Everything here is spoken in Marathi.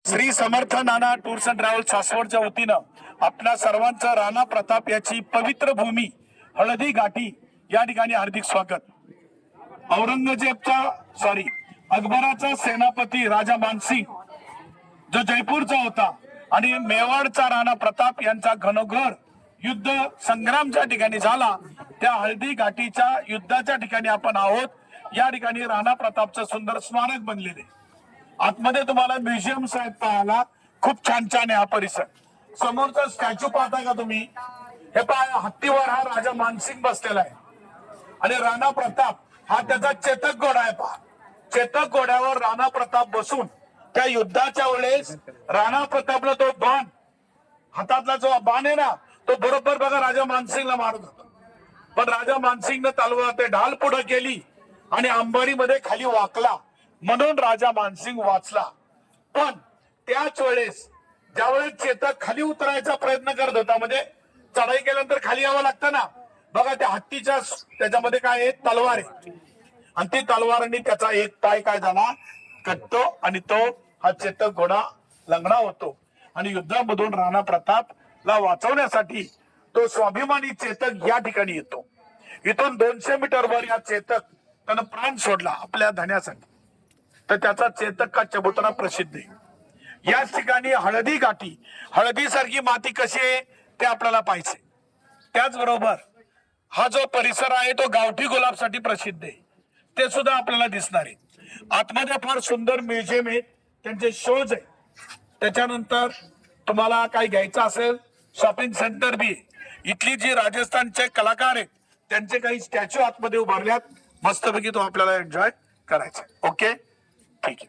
Shri Samarth Nana tours and travels सासवडच्या वतीनं आपल्या सर्वांचं राणा प्रताप याची पवित्र भूमी हळदी घाटी या ठिकाणी हार्दिक स्वागत। अकबराचा सेनापती राजा मानसिंग जो जयपूरचा होता आणि मेवाडचा राणा प्रताप यांचा घनघोर युद्ध संग्रामच्या ठिकाणी झाला, त्या हळदी घाटीच्या युद्धाच्या ठिकाणी आपण आहोत। या ठिकाणी राणा प्रतापचं सुंदर स्मारक बनलेले, आतमध्ये तुम्हाला म्युझियम साहेब पाहायला खूप छान छान आहे। हा परिसर समोरचा स्टॅच्यू पाहता का तुम्ही? हे पहा, हत्तीवर हा राजा मानसिंग बसलेला आहे आणि राणा प्रताप हा त्याचा चेतक घोडा आहे। पहा, चेतक घोड्यावर राणा प्रताप बसून त्या युद्धाच्या वेळेस राणा प्रतापला तो बाण, हातातला जो बाण आहे ना, तो बरोबर बघा राजा मानसिंगला मारत होता, पण राजा मानसिंगने तलवार ते ढाल पुढे केली आणि अंबारीमध्ये खाली वाकला, म्हणून राजा मानसिंग वाचला। पण त्याच वेळेस ज्यावेळेस चेतक खाली उतरायचा प्रयत्न करत होता, म्हणजे चढाई केल्यानंतर खाली यावं लागतं ना, बघा त्या हत्तीच्या त्याच्यामध्ये काय आहे, तलवार आहे, आणि ती तलवारांनी त्याचा एक पाय काय झाला, कटतो आणि तो हा चेतक घोडा लंगडा होतो आणि युद्धामधून राणा प्रतापला वाचवण्यासाठी तो स्वाभिमानी चेतक या ठिकाणी येतो। इथून 200 मीटर वर या चेतक त्यानं प्राण सोडला आपल्या धन्यासाठी, तर त्याचा चेतक का चबुतरा प्रसिद्ध आहे। याच ठिकाणी हळदी घाटी, हळदी सारखी माती कशी आहे ते आपल्याला पाहिजे। त्याचबरोबर हा जो परिसर आहे तो गावठी गुलाबसाठी प्रसिद्ध आहे, ते सुद्धा आपल्याला दिसणार आहे। आतमध्ये फार सुंदर म्युझियम आहे, त्यांचे शोज आहे। त्याच्यानंतर तुम्हाला काही घ्यायचं असेल, शॉपिंग सेंटर बी, इथली जी राजस्थानचे कलाकार आहेत त्यांचे काही स्टॅच्यू आतमध्ये उभारल्यात, मस्तपैकी तो आपल्याला एन्जॉय करायचा। ओके, ठीक आहे।